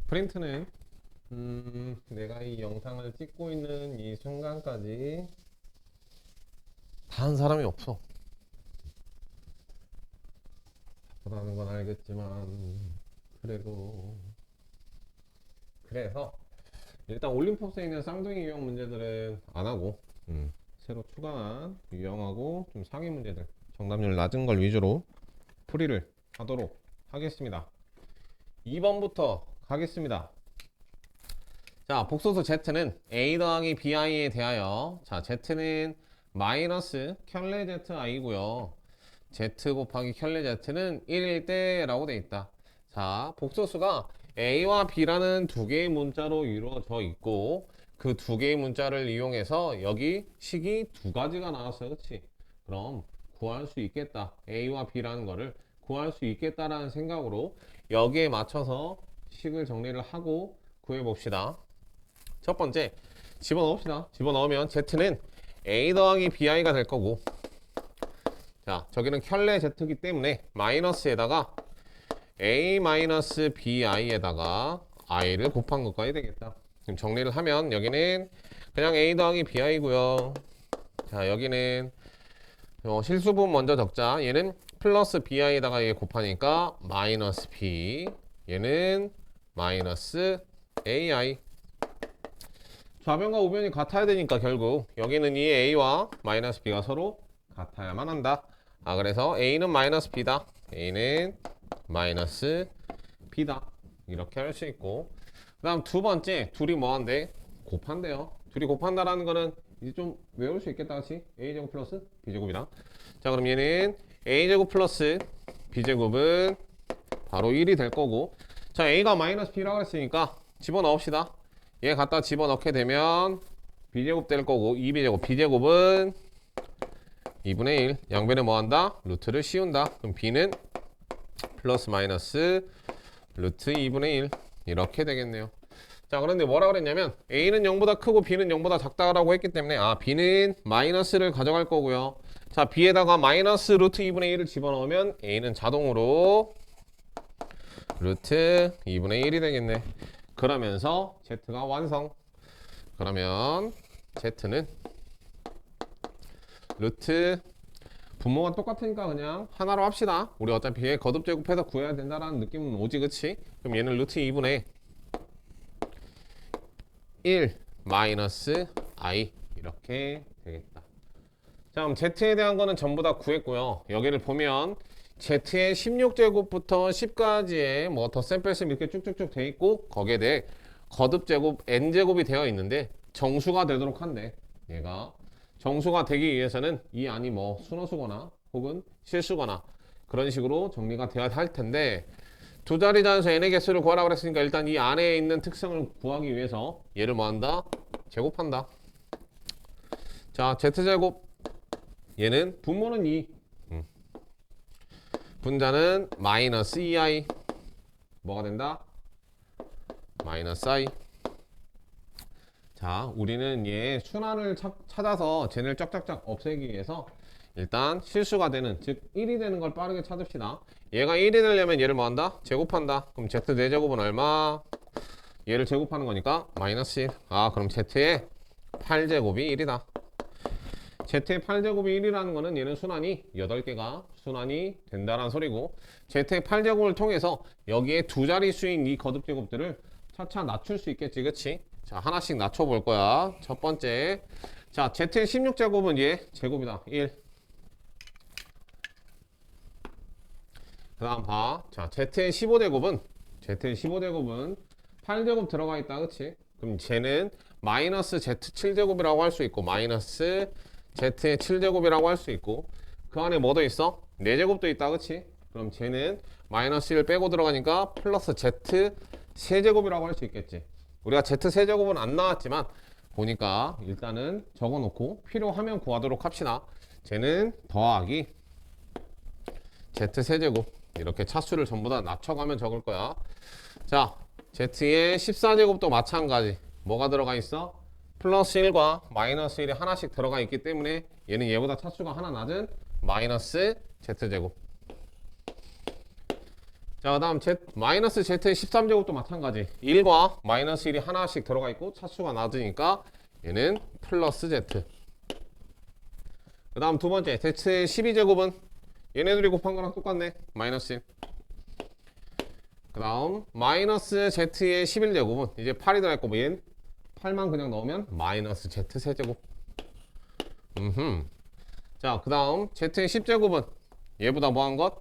프린트는 내가 이 영상을 찍고 있는 이 순간까지 다 한 사람이 없어. 바쁘다는 건 알겠지만 그래도 그래서 일단 올림포스에 있는 쌍둥이 유형 문제들은 안 하고 새로 추가한 유형하고 좀 상위 문제들 정답률 낮은 걸 위주로 풀이를 하도록 하겠습니다. 2번부터 가겠습니다. 자, 복소수 Z는 A 더하기 BI에 대하여 자, Z는 마이너스 켤레 ZI고요. Z 곱하기 켤레 Z는 1일 때 라고 돼 있다. 자, 복소수가 A와 B라는 두 개의 문자로 이루어져 있고 그 두 개의 문자를 이용해서 여기 식이 두 가지가 나왔어요. 그치? 그럼 구할 수 있겠다. A와 B라는 거를 구할 수 있겠다라는 생각으로 여기에 맞춰서 식을 정리를 하고 구해봅시다. 첫 번째 집어넣읍시다. 집어넣으면 Z는 A 더하기 BI가 될 거고 자 저기는 켤레 Z이기 때문에 마이너스에다가 A 마이너스 BI에다가 I를 곱한 것까지 되겠다. 지금 정리를 하면 여기는 그냥 A 더하기 BI고요. 자 여기는 실수분 먼저 적자. 얘는 플러스 BI에다가 얘 곱하니까 마이너스 B 얘는 마이너스 AI 좌변과 우변이 같아야 되니까 결국 여기는 이 A와 마이너스 B가 서로 같아야만 한다. 그래서 A는 마이너스 B다. A는 마이너스 B다. 이렇게 할 수 있고 그 다음 두 번째 둘이 뭐한대? 곱한대요. 둘이 곱한다라는 거는 이제 좀 외울 수 있겠다. 그치? A제곱 플러스 B제곱이다. 자 그럼 얘는 A제곱 플러스 B제곱은 바로 1이 될 거고 자 A가 마이너스 B라고 했으니까 집어넣읍시다. 얘 갖다 집어넣게 되면 B제곱 될 거고 2B제곱 B제곱은 2분의 1 양변에 뭐한다? 루트를 씌운다. 그럼 B는 플러스 마이너스 루트 2분의 1 이렇게 되겠네요. 자 그런데 뭐라 그랬냐면 A는 0보다 크고 B는 0보다 작다라고 했기 때문에 B는 마이너스를 가져갈 거고요. 자 B에다가 마이너스 루트 2분의 1을 집어넣으면 A는 자동으로 루트 2분의 1이 되겠네. 그러면서 Z가 완성. 그러면 Z는 루트 분모가 똑같으니까 그냥 하나로 합시다. 우리 어차피 거듭 제곱해서 구해야 된다라는 느낌은 오지 그치? 그럼 얘는 루트 2분의 1 마이너스 I 이렇게 되겠다. 자 그럼 Z에 대한 거는 전부 다 구했고요. 여기를 보면 Z의 16제곱부터 10까지의 뭐 덧셈 뺄셈 이렇게 쭉쭉쭉 돼 있고 거기에 대해 거듭 제곱 n제곱이 되어 있는데 정수가 되도록 한대. 얘가 정수가 되기 위해서는 이 안이 뭐 순허수거나 혹은 실수거나 그런 식으로 정리가 되어야 할 텐데 두 자리 단수 n의 개수를 구하라고 그랬으니까 일단 이 안에 있는 특성을 구하기 위해서 얘를 뭐 한다? 제곱한다. 자 z제곱 얘는 분모는 2 분자는 마이너스 2i 뭐가 된다? 마이너스 i 자 우리는 얘 순환을 찾아서 쟤를 쫙쫙쫙 없애기 위해서 일단 실수가 되는 즉 1이 되는 걸 빠르게 찾읍시다. 얘가 1이 되려면 얘를 뭐 한다? 제곱한다. 그럼 z 4제곱은 얼마? 얘를 제곱하는 거니까 마이너스 1 그럼 z의 8제곱이 1이다. Z의 8제곱이 1이라는 거는 얘는 순환이 8개가 순환이 된다는 소리고 Z의 8제곱을 통해서 여기에 두 자리 수인 이 거듭 제곱들을 차차 낮출 수 있겠지 그치? 자 하나씩 낮춰 볼 거야. 첫 번째 자 Z의 16제곱은 얘 제곱이다 1 그 다음 자 Z의 15제곱은 8제곱 들어가 있다 그치? 그럼 쟤는 마이너스 Z7제곱이라고 할 수 있고 마이너스 Z의 7제곱이라고 할 수 있고 그 안에 뭐 더 있어? 4제곱도 있다 그치? 그럼 쟤는 마이너스 1 빼고 들어가니까 플러스 Z 세제곱이라고 할 수 있겠지. 우리가 Z 세제곱은 안 나왔지만 보니까 일단은 적어놓고 필요하면 구하도록 합시다. 쟤는 더하기 Z 세제곱 이렇게 차수를 전부 다 낮춰가면 적을 거야. 자 Z의 14제곱도 마찬가지 뭐가 들어가 있어? 플러스 1과 마이너스 1이 하나씩 들어가 있기 때문에 얘는 얘보다 차수가 하나 낮은 마이너스 Z제곱. 자, 그 다음 마이너스 Z의 13제곱도 마찬가지. 1과 마이너스 1이 하나씩 들어가 있고 차수가 낮으니까 얘는 플러스 Z. 그 다음 두 번째 Z의 12제곱은 얘네들이 곱한 거랑 똑같네. 마이너스 1. 그 다음 마이너스 Z의 11제곱은 이제 8이 들어있고 뭐 얘는 8만 그냥 넣으면 마이너스 Z 세제곱. 자, 그 다음 Z의 10제곱은 얘보다 뭐한 것?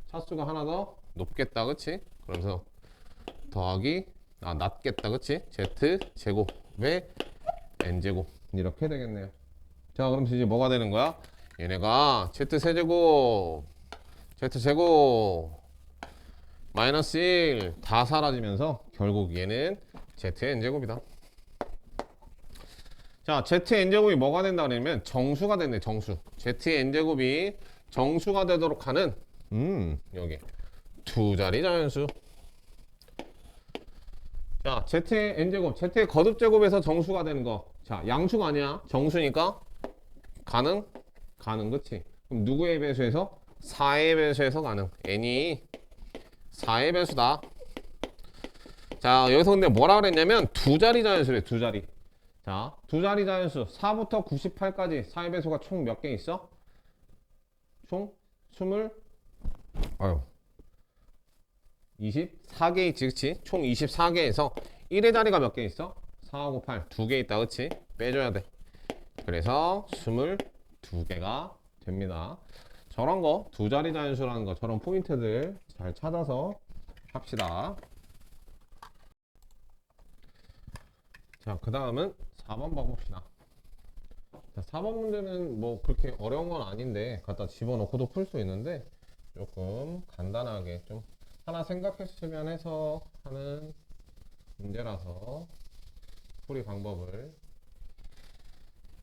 차수가 하나 더 높겠다, 그치? 그러면서 더하기 낮겠다, 그치? Z 제곱의 N제곱 이렇게 되겠네요. 자, 그럼 이제 뭐가 되는 거야? 얘네가 Z 세제곱 Z 제곱 마이너스 1 다 사라지면서 결국 얘는 ZN제곱이다. 자, ZN제곱이 뭐가 된다 그러면 정수가 됐네. 정수. ZN제곱이 정수가 되도록 하는 여기 두 자리 자연수. 자, ZN제곱 Z의 거듭제곱에서 정수가 되는 거. 자, 양수가 아니야. 정수니까 가능? 가능, 그치? 그럼 누구의 배수에서? 4의 배수에서 가능. n이 4의 배수다. 자, 여기서 근데 뭐라 그랬냐면 두 자리 자연수래. 두 자리. 자, 두 자리 자연수 4부터 98까지 4의 배수가 총 몇 개 있어? 총 24개 있지, 그치? 총 24개에서 1의 자리가 몇 개 있어? 4하고 8 두 개 있다, 그치? 빼줘야 돼. 그래서 22개가 됩니다. 저런 거 두 자리 자연수라는 거 저런 포인트들 잘 찾아서 합시다. 자, 그 다음은 4번 봐봅시다. 자, 4번 문제는 뭐 그렇게 어려운 건 아닌데 갖다 집어넣고도 풀 수 있는데 조금 간단하게 좀 하나 생각했으면 해서 하는 문제라서 풀이 방법을.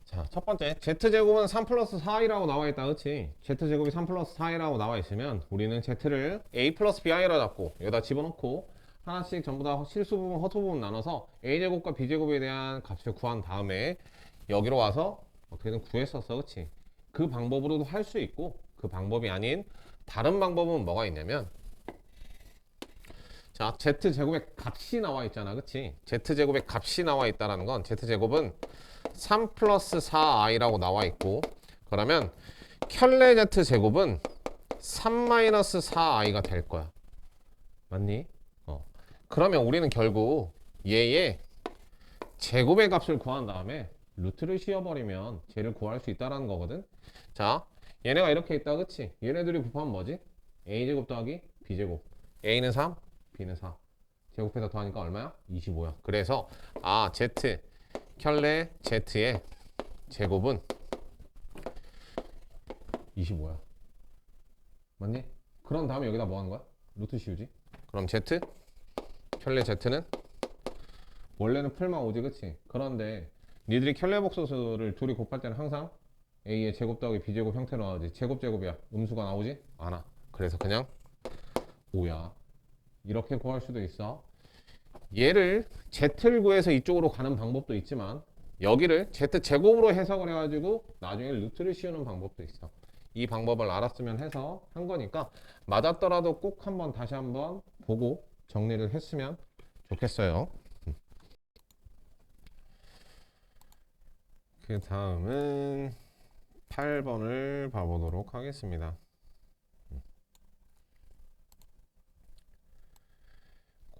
자, 첫 번째 Z제곱은 3 플러스 4i라고 나와 있다, 그치? Z제곱이 3 플러스 4i라고 나와 있으면 우리는 Z를 A 플러스 BI라 잡고 여기다 집어넣고 하나씩 전부 다 실수 부분, 허수 부분 나눠서 A제곱과 B제곱에 대한 값을 구한 다음에 여기로 와서 어떻게든 구했었어, 그치? 그 방법으로도 할 수 있고 그 방법이 아닌 다른 방법은 뭐가 있냐면, 자, Z제곱의 값이 나와 있잖아, 그치? Z제곱의 값이 나와 있다는 건 Z제곱은 3 플러스 4i라고 나와 있고, 그러면 켤레 Z제곱은 3 마이너스 4i가 될 거야. 맞니? 그러면 우리는 결국 얘의 제곱의 값을 구한 다음에 루트를 씌워버리면 쟤를 구할 수 있다는 거거든. 자, 얘네가 이렇게 있다, 그치? 얘네들이 곱하면 뭐지? A제곱 더하기 B제곱. A는 3, B는 4. 제곱해서 더하니까 얼마야? 25야. 그래서 Z 켤레 Z의 제곱은 25야. 맞니? 그런 다음에 여기다 뭐 하는 거야? 루트 씌우지? 그럼 Z 켤레 Z는 원래는 풀만 오지, 그치? 그런데 니들이 켤레 복소수를 둘이 곱할 때는 항상 A의 제곱 더하기 B제곱 형태로 나오지. 제곱이야. 음수가 나오지? 않아. 그래서 그냥 5야. 이렇게 구할 수도 있어. 얘를 Z를 구해서 이쪽으로 가는 방법도 있지만 여기를 Z제곱으로 해석을 해가지고 나중에 루트를 씌우는 방법도 있어. 이 방법을 알았으면 해서 한 거니까 맞았더라도 꼭 한번 다시 한번 보고 정리를 했으면 좋겠어요. 그 다음은 8번을 봐보도록 하겠습니다.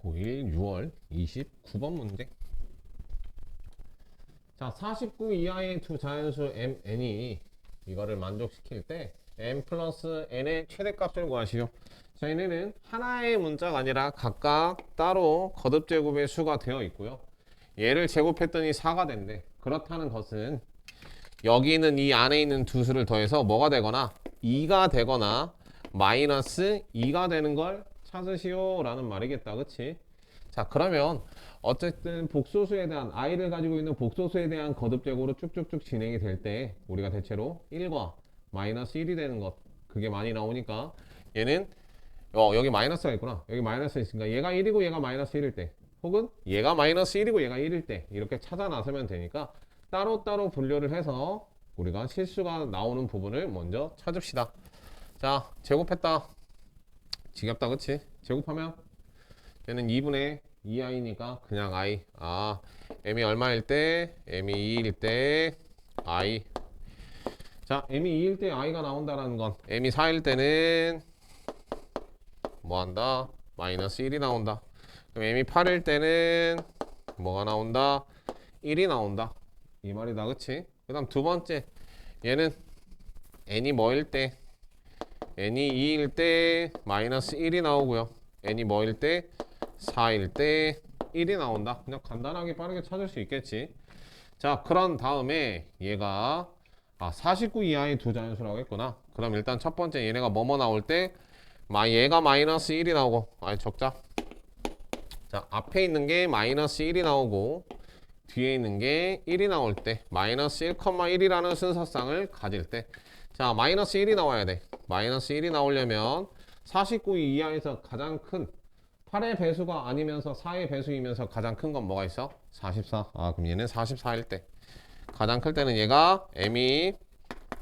고1 6월 29번 문제. 자, 49 이하의 두 자연수 mn이 이거를 만족시킬 때 m 플러스 n의 최대값을 구하시오. 자, 얘네는 하나의 문자가 아니라 각각 따로 거듭제곱의 수가 되어 있고요. 얘를 제곱했더니 4가 된대. 그렇다는 것은 여기 있는 이 안에 있는 두 수를 더해서 뭐가 되거나 2가 되거나 마이너스 2가 되는 걸 찾으시오 라는 말이겠다, 그치? 자, 그러면 어쨌든 복소수에 대한 i를 가지고 있는 복소수에 대한 거듭제곱으로 쭉쭉쭉 진행이 될 때 우리가 대체로 1과 마이너스 1이 되는 것, 그게 많이 나오니까 얘는 여기 마이너스가 있구나. 여기 마이너스가 있으니까 얘가 1이고 얘가 마이너스 1일 때, 혹은 얘가 마이너스 1이고 얘가 1일 때 이렇게 찾아 나서면 되니까 따로따로 분류를 해서 우리가 실수가 나오는 부분을 먼저 찾읍시다. 자, 제곱했다. 지겹다 그치? 제곱하면 얘는 2분의 2i니까 그냥 i. m이 얼마일 때? m이 2일 때 i. 자, m이 2일 때 i가 나온다라는 건 m이 4일 때는 뭐 한다? 마이너스 1이 나온다. 그럼 m이 8일 때는 뭐가 나온다? 1이 나온다. 이 말이다 그치? 그 다음 두 번째 얘는 n이 뭐일 때? n이 2일 때 마이너스 1이 나오고요. n이 뭐일 때? 4일 때 1이 나온다. 그냥 간단하게 빠르게 찾을 수 있겠지. 자, 그런 다음에 얘가 49 이하의 두 자연수라고 했구나. 그럼 일단 첫 번째 얘네가 뭐뭐 나올 때 얘가 마이너스 1이 나오고 적자. 자, 앞에 있는 게 마이너스 1이 나오고 뒤에 있는 게 1이 나올 때 마이너스 1,1이라는 순서쌍을 가질 때 자, 마이너스 1이 나와야 돼. 마이너스 1이 나오려면 49 이하에서 가장 큰 8의 배수가 아니면서 4의 배수이면서 가장 큰 건 뭐가 있어? 44. 그럼 얘는 44일 때. 가장 클 때는 얘가 m이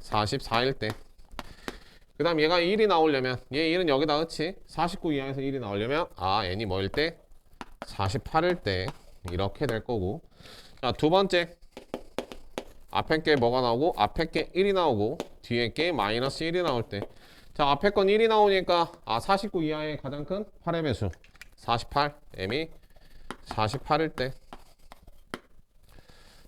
44일 때. 그 다음 얘가 1이 나오려면 얘 1은 여기다 그치? 49 이하에서 1이 나오려면 n이 뭐일 때? 48일 때. 이렇게 될 거고. 자, 두 번째. 앞에 게 뭐가 나오고 앞에 게 1이 나오고 뒤에 게 마이너스 1이 나올 때. 자, 앞에 건 1이 나오니까 49 이하의 가장 큰 8의 배수 48, m이 48일 때.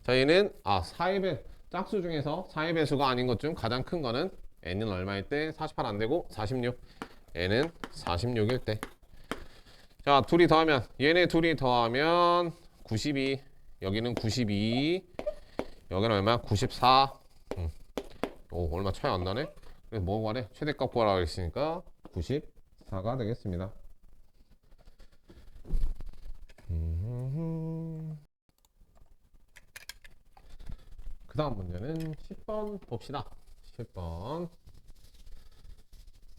자, 얘는 4의 배 짝수 중에서 4의 배수가 아닌 것 중 가장 큰 거는 n은 얼마일 때? 48 안 되고 46. n은 46일 때. 자, 둘이 더하면 얘네 둘이 더하면 92. 여기는 92. 여기는 얼마야? 94. 오, 얼마 차이 안 나네? 그래서 뭐 구하래? 최대값 구하라고 했으니까 94가 되겠습니다. 그 다음 문제는 10번 봅시다. 10번.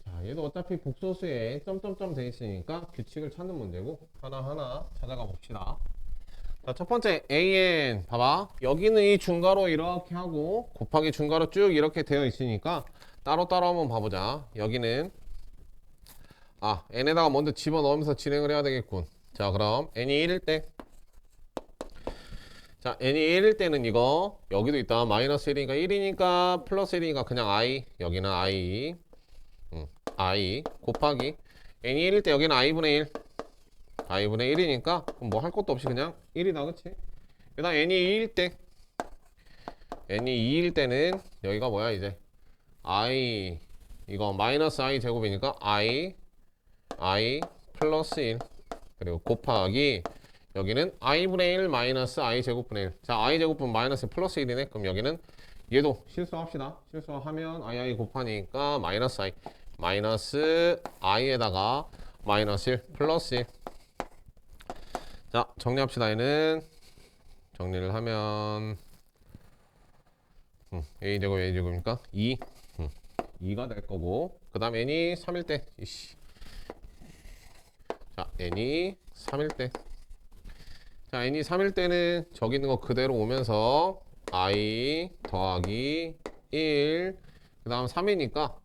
자, 얘도 어차피 복소수에 점점점 돼 있으니까 규칙을 찾는 문제고 하나하나 찾아가 봅시다. 자, 첫 번째 an 봐봐. 여기는 이 중괄호 이렇게 하고 곱하기 중괄호 쭉 이렇게 되어 있으니까 따로따로 한번 봐보자. 여기는 n에다가 먼저 집어넣으면서 진행을 해야 되겠군. 자, 그럼 n이 1일 때 자, n이 1일 때는 이거 여기도 있다. 마이너스 1이니까 1이니까 플러스 1이니까 그냥 i. 여기는 i i 곱하기 n이 1일 때 여기는 i분의 1 i분의 1이니까 뭐 할 것도 없이 그냥 1이다 그치? 그 다음 n이 2일 때 n이 2일 때는 여기가 뭐야 이제 i 이거 마이너스 i 제곱이니까 i 플러스 1 그리고 곱하기 여기는 i분의 1 마이너스 i 제곱분의 1. 자, i 제곱분 마이너스 플러스 1이네. 그럼 여기는 얘도 실수합시다. 실수하면 i 곱하니까 마이너스 i 마이너스 i에다가 마이너스 1 플러스 1. 자, 정리합시다. 얘는 정리를 하면 a제곱 a제곱이니까 2 2가 될 거고 그 다음 n이 3일 때 자, n이 3일 때 자, n이 3일 때는 저기 있는 거 그대로 오면서 i 더하기 1 그 다음 3이니까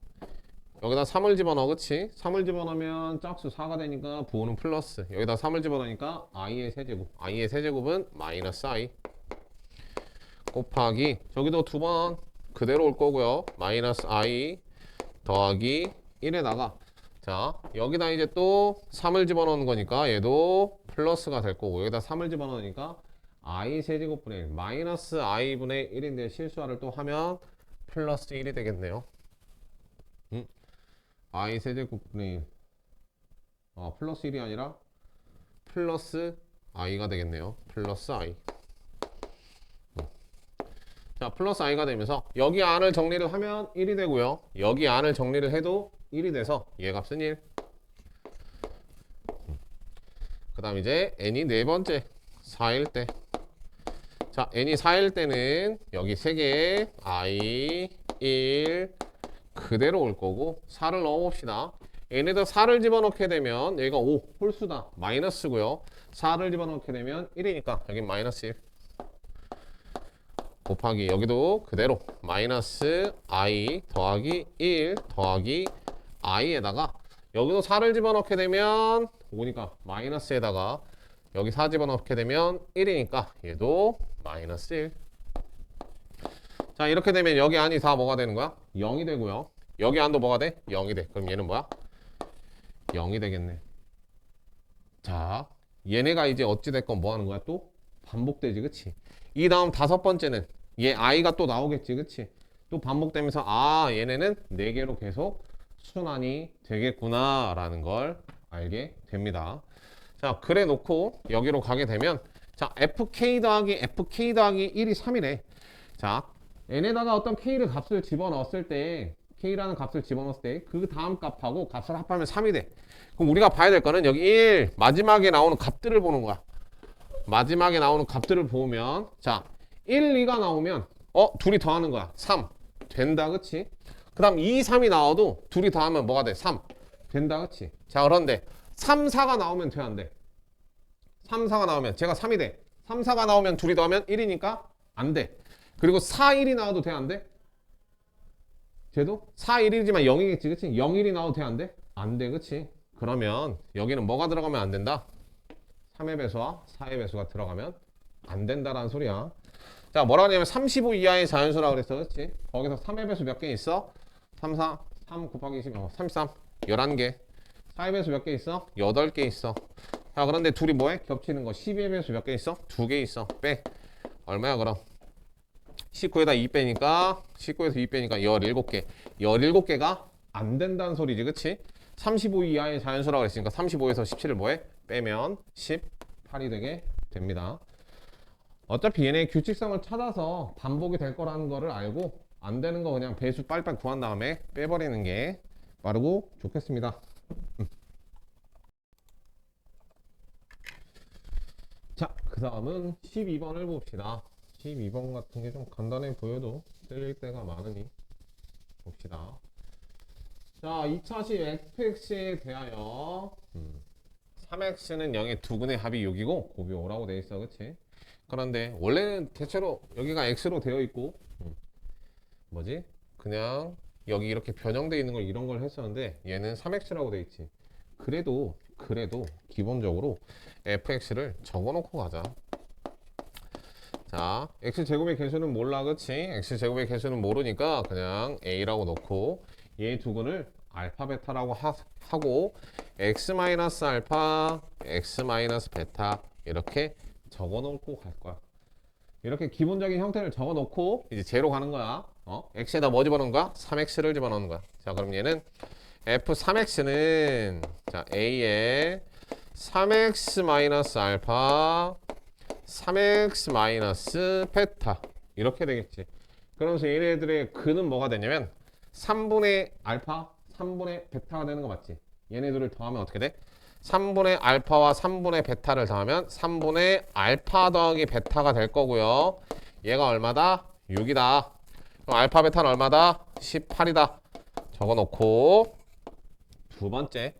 여기다 3을 집어넣어 그치? 3을 집어넣으면 짝수 4가 되니까 부호는 플러스 여기다 3을 집어넣으니까 i의 세제곱 i의 세제곱은 마이너스 i 곱하기 저기도 두 번 그대로 올 거고요 마이너스 i 더하기 1에다가 자, 여기다 이제 또 3을 집어넣는 거니까 얘도 플러스가 될 거고 여기다 3을 집어넣으니까 i 세제곱분의 1 마이너스 i분의 1인데 실수화를 또 하면 플러스 1이 되겠네요. i 세제곱분의 1 플러스 1이 아니라 플러스 i가 되겠네요. 플러스 i 자, 플러스 i가 되면서 여기 안을 정리를 하면 1이 되고요 여기 안을 정리를 해도 1이 돼서 얘 값은 1. 그 다음 이제 n이 네 번째 4일 때. 자, n이 4일 때는 여기 3개에 i 1 그대로 올 거고 4를 넣어봅시다. n에다 4를 집어넣게 되면 여기가 5 홀수다. 마이너스고요 4를 집어넣게 되면 1이니까 여긴 마이너스 1 곱하기 여기도 그대로 마이너스 i 더하기 1 더하기 i에다가 여기도 4를 집어넣게 되면 5니까 마이너스에다가 여기 4 집어넣게 되면 1이니까 얘도 마이너스 1. 자, 이렇게 되면 여기 안이 다 뭐가 되는 거야? 0이 되고요. 여기 안도 뭐가 돼? 0이 돼. 그럼 얘는 뭐야? 0이 되겠네. 자, 얘네가 이제 어찌됐건 뭐 하는 거야? 또 반복되지, 그치? 이 다음 다섯 번째는 얘 i가 또 나오겠지, 그치? 또 반복되면서 아, 얘네는 4개로 계속 순환이 되겠구나 라는 걸 알게 됩니다. 자, 그래 놓고 여기로 가게 되면 자, fk 더하기 1이 3이래. 자, n에다가 어떤 k를 값을 집어넣었을 때 k라는 값을 집어넣었을 때 그 다음 값하고 값을 합하면 3이 돼. 그럼 우리가 봐야 될 거는 여기 1 마지막에 나오는 값들을 보는 거야. 마지막에 나오는 값들을 보면 자, 1, 2가 나오면 둘이 더하는 거야. 3 된다, 그치? 그 다음 2, 3이 나와도 둘이 더하면 뭐가 돼? 3 된다, 그치? 자, 그런데 3, 4가 나오면 돼, 안 돼? 3, 4가 나오면 제가 3이 돼. 3, 4가 나오면 둘이 더하면 1이니까 안 돼. 그리고 4, 1이 나와도 돼, 안 돼? 쟤도 4, 1이지만 0이겠지, 그치? 0, 1이 나와도 돼, 안 돼? 안 돼, 그치? 그러면 여기는 뭐가 들어가면 안 된다? 3의 배수와 4의 배수가 들어가면 안 된다라는 소리야. 자, 뭐라 하냐면 35 이하의 자연수라고 그랬어, 그렇지? 거기서 3의 배수 몇 개 있어? 3, 4, 3 곱하기 20, 33, 11개. 4의 배수 몇 개 있어? 8개 있어. 자, 그런데 둘이 뭐해? 겹치는 거. 12의 배수 몇 개 있어? 2개 있어. 빼. 얼마야, 그럼? 19에다 2 빼니까 19에서 2 빼니까 17개. 17개가 안 된다는 소리지, 그치? 35 이하의 자연수라고 그랬으니까 35에서 17을 뭐해? 빼면 18이 되게 됩니다. 어차피 얘네 규칙성을 찾아서 반복이 될 거라는 거를 알고 안 되는 거 그냥 배수 빨리빨리 구한 다음에 빼버리는 게 빠르고 좋겠습니다. 자, 그 다음은 12번을 봅시다. 12번 같은 게 좀 간단해 보여도 틀릴 때가 많으니 봅시다. 자, 2차식 fx에 대하여 3x는 0의 두근의 합이 6이고 곱이 5라고 되어 있어, 그치? 그런데 원래는 대체로 여기가 x로 되어 있고 뭐지? 그냥 여기 이렇게 변형되어 있는 걸 이런 걸 했었는데 얘는 3x라고 되어 있지. 그래도 기본적으로 fx를 적어놓고 가자. 자, x제곱의 개수는 몰라, 그치? x제곱의 개수는 모르니까 그냥 a라고 놓고 얘 두근을 알파 베타라고 하고 x-알파, x-베타 이렇게 적어 놓고 갈 거야. 이렇게 기본적인 형태를 적어 놓고 이제 제로 가는 거야. x에다 뭐 집어넣는 거야? 3x를 집어넣는 거야. 자, 그럼 얘는 f3x는 자, a에 3x-알파 3x-베타 이렇게 되겠지. 그러면서 얘네들의 근은 뭐가 되냐면 3분의 알파 3분의 베타가 되는 거 맞지? 얘네들을 더하면 어떻게 돼? 3분의 알파와 3분의 베타를 더하면 3분의 알파 더하기 베타가 될 거고요. 얘가 얼마다? 6이다. 그럼 알파 베타는 얼마다? 18이다. 적어놓고 두 번째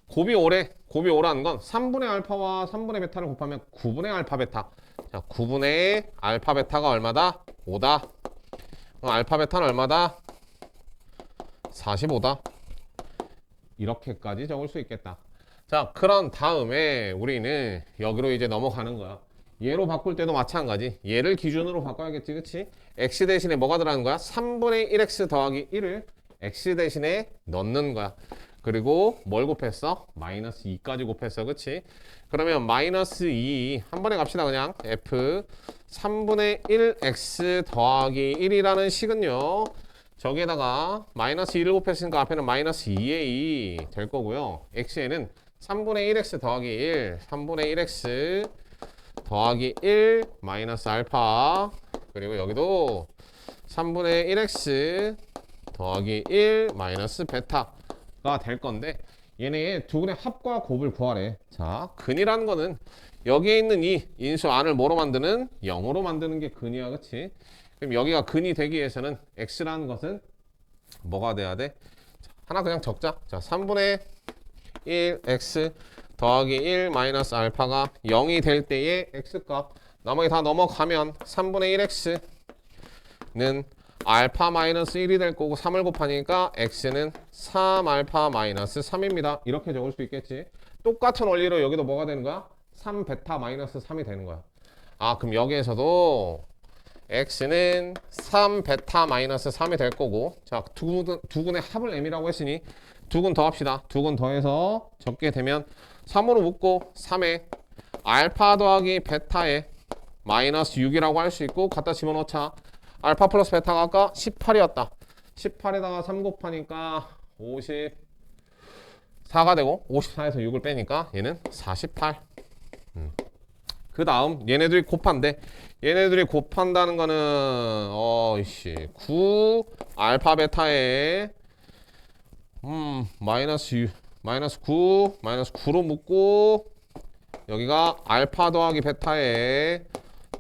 곱이 5래. 곱이 5라는 건 3분의 알파와 3분의 베타를 곱하면 9분의 알파 베타. 자, 9분의 알파 베타가 얼마다? 5다. 그럼 알파 베타는 얼마다? 45다. 이렇게까지 적을 수 있겠다. 자, 그런 다음에 우리는 여기로 이제 넘어가는 거야. 얘로 바꿀 때도 마찬가지. 얘를 기준으로 바꿔야겠지, 그치? x 대신에 뭐가 들어가는 거야? 3분의 1x 더하기 1을 x 대신에 넣는 거야. 그리고 뭘 곱했어? 마이너스 2까지 곱했어, 그치? 그러면 마이너스 2 한 번에 갑시다. 그냥 f 3분의 1x 더하기 1이라는 식은요, 저기에다가 마이너스 2를 곱했으니까 앞에는 마이너스 2의 2 될 거고요. x에는 3분의 1x 더하기 1 3분의 1x 더하기 1 마이너스 알파, 그리고 여기도 3분의 1x 더하기 1 마이너스 베타가 될 건데 얘네의 두근의 합과 곱을 구하래. 자, 근이라는 거는 여기에 있는 이 인수 안을 뭐로 만드는? 0으로 만드는 게 근이야, 그치? 그럼 여기가 근이 되기 위해서는 x라는 것은 뭐가 돼야 돼? 하나 그냥 적자. 자, 3분의 1x 더하기 1 마이너스 알파가 0이 될 때의 x값, 나머지 다 넘어가면 3분의 1x는 알파 마이너스 1이 될 거고 3을 곱하니까 x는 3알파 마이너스 3입니다. 이렇게 적을 수 있겠지. 똑같은 원리로 여기도 뭐가 되는 거야? 3베타 마이너스 3이 되는 거야. 아, 그럼 여기에서도 x는 3베타 마이너스 3이 될 거고, 자, 두근의 합을 m이라고 했으니 두근 더합시다. 두근 더해서 적게 되면 3으로 묶고 3에 알파 더하기 베타에 마이너스 6이라고 할 수 있고, 갖다 집어넣자. 알파 플러스 베타가 아까 18이었다. 18에다가 3 곱하니까 54가 되고, 54에서 6을 빼니까 얘는 48. 그 다음 얘네들이 곱한데, 얘네들이 곱한다는 거는 9 알파 베타에 마이너스 9 마이너스 9로 묶고, 여기가 알파 더하기 베타에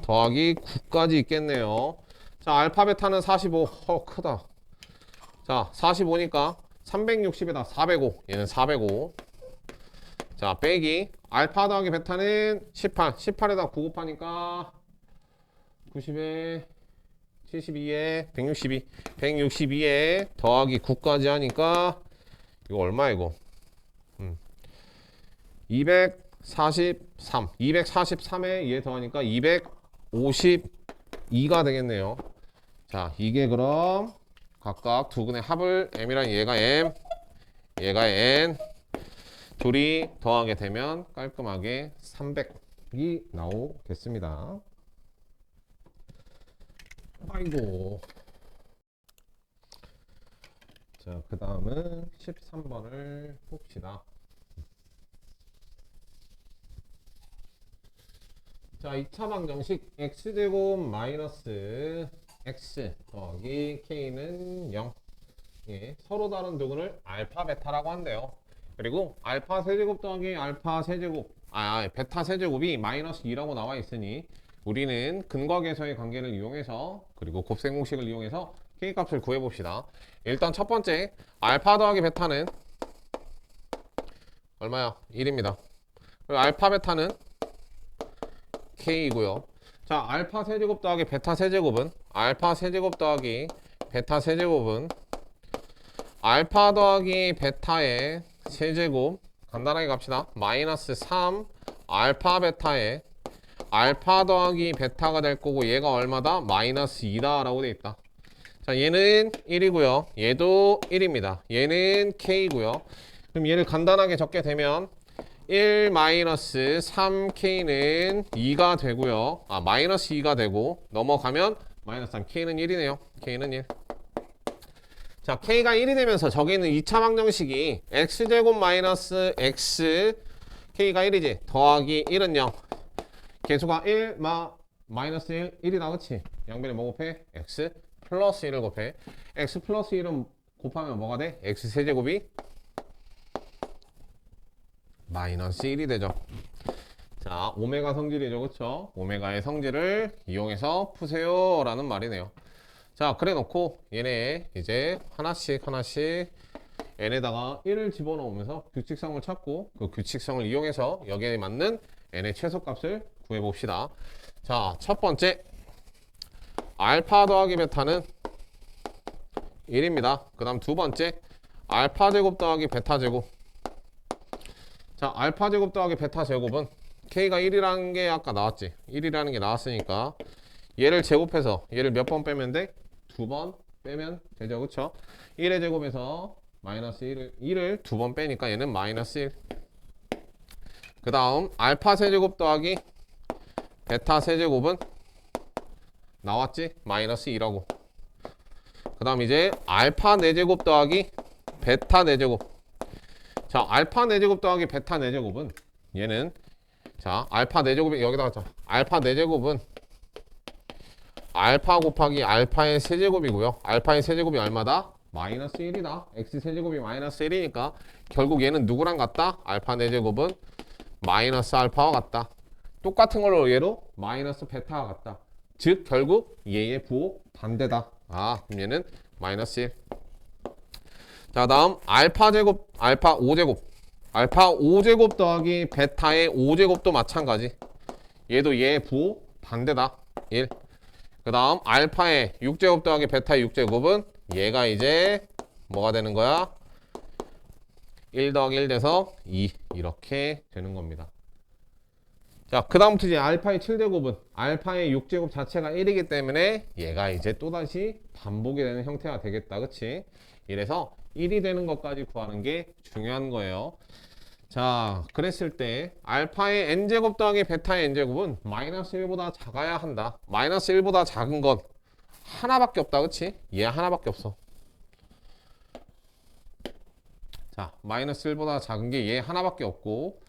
더하기 9까지 있겠네요. 자, 알파 베타는 45. 크다. 자, 45니까 360에다 405. 얘는 405. 자, 빼기 알파 더하기 베타는 18. 18에다 9 곱하니까 90에 72에 162. 162에 더하기 9까지 하니까 이거 얼마 이거? 243. 243에 얘 더하니까 252가 되겠네요. 자, 이게 그럼 각각 두근의 합을 m이란 얘가 m, 얘가 n, 둘이 더하게 되면 깔끔하게 300이 나오겠습니다. 아이고. 자, 그 다음은 13번을 봅시다. 자, 2차 방정식 x제곱 마이너스 x 더하기 k는 0. 예, 서로 다른 두근을 알파 베타라고 한대요. 그리고 알파 세제곱 더하기 알파 세제곱, 베타 세제곱이 마이너스 2라고 나와 있으니 우리는 근과계서의 관계를 이용해서, 그리고 곱셈 공식을 이용해서 k 값을 구해봅시다. 일단 첫 번째 알파 더하기 베타는 얼마야? 1입니다. 그리고 알파 베타는 k이고요. 자, 알파 세제곱 더하기 베타 세제곱은, 알파 세제곱 더하기 베타 세제곱은 알파 더하기 베타의 세제곱, 간단하게 갑시다. 마이너스 3 알파 베타의 알파 더하기 베타가 될 거고, 얘가 얼마다? 마이너스 2다 라고 돼 있다. 자, 얘는 1이고요. 얘도 1입니다. 얘는 k이고요. 그럼 얘를 간단하게 적게 되면 1 마이너스 3k는 2가 되고요. 마이너스 2가 되고, 넘어가면 마이너스 3, k는 1이네요. k는 1. 자, k가 1이 되면서 저기는 2차 방정식이 x제곱 마이너스 x, k가 1이지. 더하기 1은 0. 개수가 1, 마이너스 1, 1이다, 그치? 양변에 뭐 곱해? x 플러스 1을 곱해. x 플러스 1은 곱하면 뭐가 돼? x 세제곱이 마이너스 1이 되죠. 자, 오메가 성질이죠, 그쵸? 오메가의 성질을 이용해서 푸세요 라는 말이네요. 자, 그래 놓고 얘네 이제 하나씩 n에다가 1을 집어넣으면서 규칙성을 찾고, 그 규칙성을 이용해서 여기에 맞는 n의 최소값을 구해봅시다. 자, 첫 번째 알파 더하기 베타는 1입니다. 그 다음 두 번째 알파 제곱 더하기 베타 제곱. 자, 알파 제곱 더하기 베타 제곱은 k가 1이라는 게 아까 나왔지. 1이라는 게 나왔으니까 얘를 제곱해서 얘를 몇 번 빼면 돼? 2번 빼면 되죠, 그쵸? 1의 제곱에서 마이너스 1을 2번 빼니까 얘는 마이너스 1. 그 다음 알파 세제곱 더하기 베타 세제곱은 나왔지? 마이너스 2라고. 그 다음 이제 알파 4제곱 더하기 베타 4제곱. 자, 알파 4제곱 더하기 베타 4제곱은 얘는, 자, 알파 4제곱이 여기다가, 자, 알파 4제곱은 알파 곱하기 알파의 세제곱이고요. 알파의 세제곱이 얼마다? 마이너스 1이다. x 세제곱이 마이너스 1이니까 결국 얘는 누구랑 같다? 알파 4제곱은 마이너스 알파와 같다. 똑같은 걸로 얘로 마이너스 베타와 같다. 즉 결국 얘의 부호 반대다. 그럼 얘는 마이너스 1. 자, 다음 알파 제곱, 알파 5제곱. 알파 5제곱 더하기 베타의 5제곱도 마찬가지. 얘도 얘의 부호 반대다. 1. 그 다음 알파의 6제곱 더하기 베타의 6제곱은 얘가 이제 뭐가 되는 거야? 1 더하기 1 돼서 2 이렇게 되는 겁니다. 자, 그 다음부터 이제 알파의 7제곱은 알파의 6제곱 자체가 1이기 때문에 얘가 이제 또다시 반복이 되는 형태가 되겠다. 그치? 이래서 1이 되는 것까지 구하는 게 중요한 거예요. 자, 그랬을 때 알파의 n제곱 더하기 베타의 n제곱은 마이너스 1보다 작아야 한다. 마이너스 1보다 작은 건 하나밖에 없다. 그치? 얘 하나밖에 없어. 자, 마이너스 1보다 작은 게 얘 하나밖에 없고,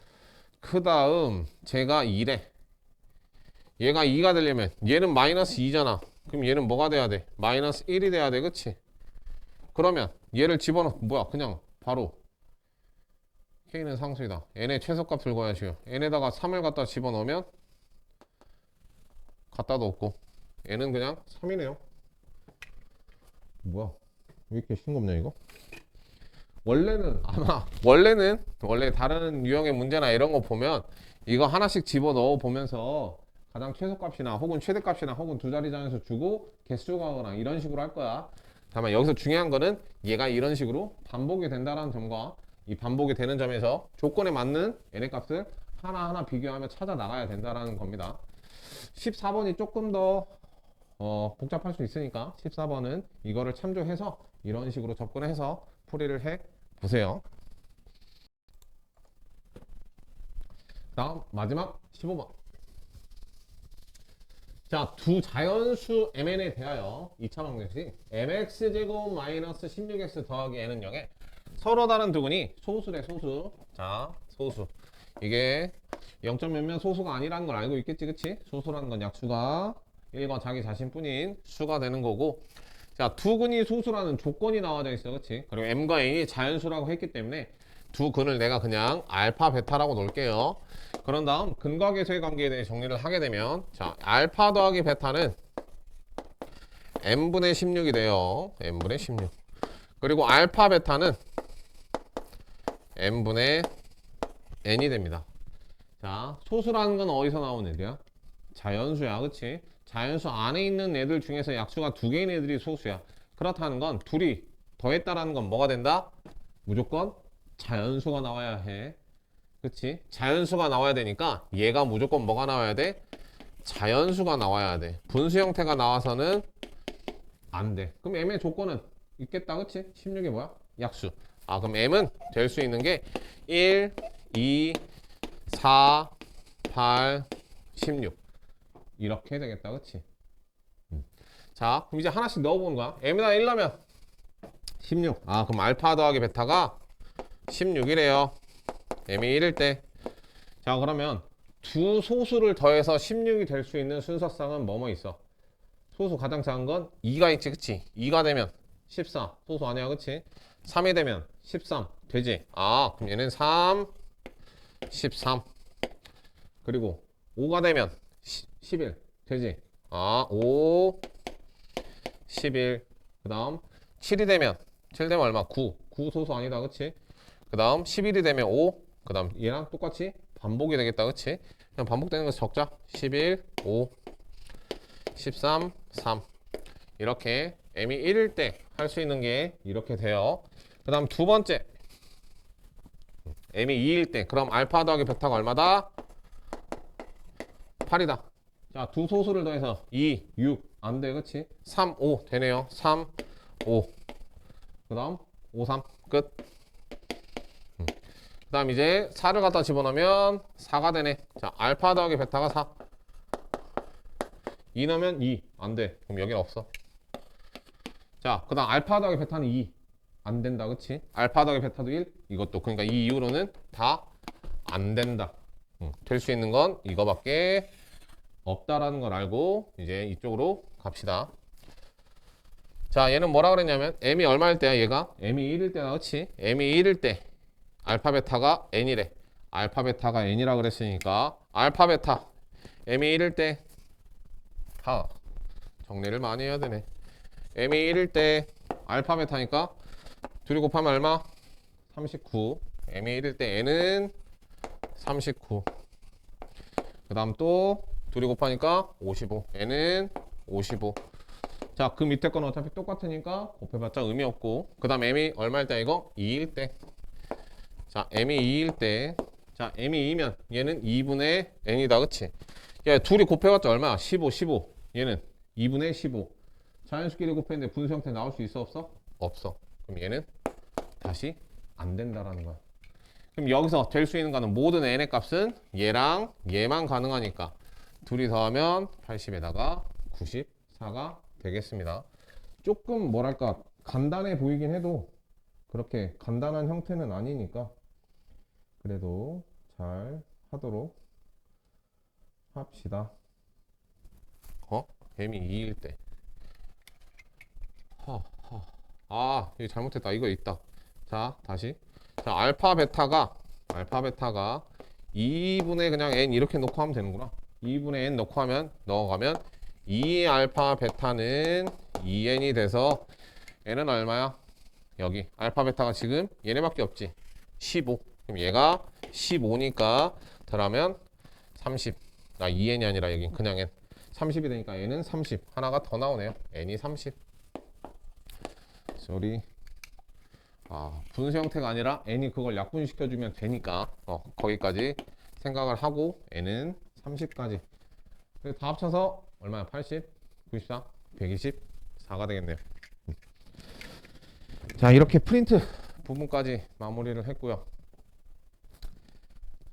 그 다음 제가 2래. 얘가 2가 되려면 얘는 마이너스 2잖아. 그럼 얘는 뭐가 돼야 돼? 마이너스 1이 돼야 돼. 그치? 그러면 얘를 집어넣고 뭐야? 그냥 바로 K는 상수이다. n의 최소값을 구하시오. n에다가 3을 갖다 집어넣으면 갖다도 없고 n은 그냥 3이네요. 뭐야? 왜 이렇게 싱겁냐 이거? 원래 다른 유형의 문제나 이런 거 보면 이거 하나씩 집어넣어 보면서 가장 최소값이나 혹은 최대값이나 혹은 두 자리 장에서 주고 개수 가거나 이런 식으로 할 거야. 다만 여기서 중요한 거는 얘가 이런 식으로 반복이 된다는 점과 이 반복이 되는 점에서 조건에 맞는 n의 값을 하나하나 비교하며 찾아 나가야 된다는 겁니다. 14번이 조금 더 복잡할 수 있으니까 14번은 이거를 참조해서 이런 식으로 접근해서 풀이를 해 보세요. 다음 마지막 15번. 자, 두 자연수 mn에 대하여 2차 방정식 mx제곱 마이너스 16x 더하기 n은 0에 서로 다른 두근이 소수래. 소수. 자, 소수. 이게 0. 몇몇 소수가 아니라는 걸 알고 있겠지. 그치? 소수라는 건 약수가 1과 자기 자신뿐인 수가 되는 거고, 자, 두 근이 소수라는 조건이 나와져 있어. 그치? 그리고 m과 n이 자연수라고 했기 때문에 두 근을 내가 그냥 알파 베타라고 놓을게요. 그런 다음 근과 계수의 관계에 대해 정리를 하게 되면, 자, 알파 더하기 베타는 n분의 16이 돼요. n분의 16. 그리고 알파 베타는 n분의 n이 됩니다. 자, 소수라는 건 어디서 나온 애들이야? 자연수야. 그치? 자연수 안에 있는 애들 중에서 약수가 두 개인 애들이 소수야. 그렇다는 건 둘이 더했다라는 건 뭐가 된다? 무조건 자연수가 나와야 해. 그치? 자연수가 나와야 되니까 얘가 무조건 뭐가 나와야 돼? 자연수가 나와야 돼. 분수 형태가 나와서는 안 돼. 그럼 m의 조건은 있겠다. 그치? 16이 뭐야? 약수. 아, 그럼 m은 될 수 있는 게 1, 2, 4, 8, 16 이렇게 되겠다. 그치? 자, 그럼 이제 하나씩 넣어보는 거야. m에다 1 넣으면 16. 아, 그럼 알파 더하기 베타가 16이래요. m이 1일 때. 자, 그러면 두 소수를 더해서 16이 될 수 있는 순서상은 뭐뭐 있어? 소수 가장 작은 건 2가 있지. 그치? 2가 되면 14. 소수 아니야. 그치? 3이 되면 13 되지. 아, 그럼 얘는 3, 13. 그리고 5가 되면 11 되지. 아, 5, 11. 그 다음 7이 되면 7 되면 얼마? 9. 9 소수 아니다. 그치? 그 다음 11이 되면 5. 그 다음 얘랑 똑같이 반복이 되겠다. 그치? 그냥 반복되는 거 적자. 11, 5, 13, 3. 이렇게 m이 1일 때 할 수 있는 게 이렇게 돼요. 그 다음 두 번째, m이 2일 때. 그럼 알파 더하기 베타가 얼마다? 8이다. 자, 두 소수를 더해서 2, 6 안 돼. 그치? 3, 5 되네요. 3, 5. 그 다음 5, 3 끝. 그 다음 이제 4를 갖다 집어넣으면 4가 되네. 자, 알파 더하기 베타가 4. 2 넣으면 2 안 돼. 그럼 여기는 없어. 자, 그 다음 알파 더하기 베타는 2 안 된다. 그치? 알파 더하기 베타도 1. 이것도. 그러니까 이 이후로는 다 안 된다. 될 수 있는 건 이거밖에 없다라는 걸 알고 이제 이쪽으로 갑시다. 자, 얘는 뭐라 그랬냐면 m이 얼마일 때야? 얘가 m이 1일 때나. 그치? m이 1일 때 알파 베타가 n이래. 알파 베타가 n이라 그랬으니까 알파 베타 m이 1일 때 정리를 많이 해야 되네. m이 1일 때 알파 베타니까 둘이 곱하면 얼마? 39. m이 1일 때 n은 39. 그 다음 또 둘이 곱하니까 55. n은 55. 자, 그 밑에 건 어차피 똑같으니까 곱해봤자 의미 없고. 그 다음 m이 얼마일 때 이거? 2일 때. 자, m이 2일 때. 자, m이 2면 얘는 2분의 n이다. 그치? 야, 둘이 곱해봤자 얼마야? 15, 15. 얘는 2분의 15. 자연수끼리 곱했는데 분수 형태 나올 수 있어, 없어? 없어. 그럼 얘는 다시 안 된다라는 거야. 그럼 여기서 될 수 있는 거는 모든 n의 값은 얘랑 얘만 가능하니까 둘이 더하면 80에다가 94가 되겠습니다. 조금 뭐랄까 간단해 보이긴 해도 그렇게 간단한 형태는 아니니까 그래도 잘 하도록 합시다. m이 2일 때. 이거 잘못했다. 이거 있다. 자, 다시. 자, 알파 베타가 2분의 그냥 n 이렇게 놓고 하면 되는구나. 2분의 n 넣고 하면 넣어가면 2 알파 베타는 2n이 돼서 n은 얼마야? 여기 알파 베타가 지금 얘네밖에 없지. 15. 그럼 얘가 15니까 더하면 30. 나 2n이 아니라 여기 그냥 n. 30이 되니까 n은 30. 하나가 더 나오네요. n이 30. 쏘리. 분수 형태가 아니라 n이 그걸 약분시켜주면 되니까 거기까지 생각을 하고 n은 30까지. 다 합쳐서 얼마야? 80, 94, 124가 되겠네요. 자, 이렇게 프린트 부분까지 마무리를 했고요.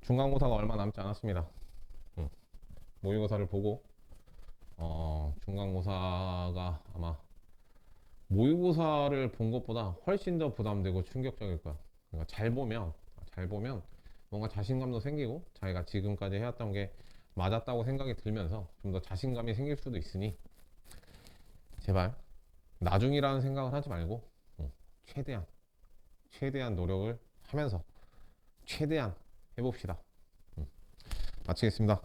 중간고사가 얼마 남지 않았습니다. 모의고사를 보고 중간고사가 아마 모의고사를 본 것보다 훨씬 더 부담되고 충격적일 거야. 그러니까 잘 보면 뭔가 자신감도 생기고 자기가 지금까지 해왔던 게 맞았다고 생각이 들면서 좀 더 자신감이 생길 수도 있으니 제발 나중이라는 생각을 하지 말고 최대한 노력을 하면서 최대한 해봅시다. 마치겠습니다.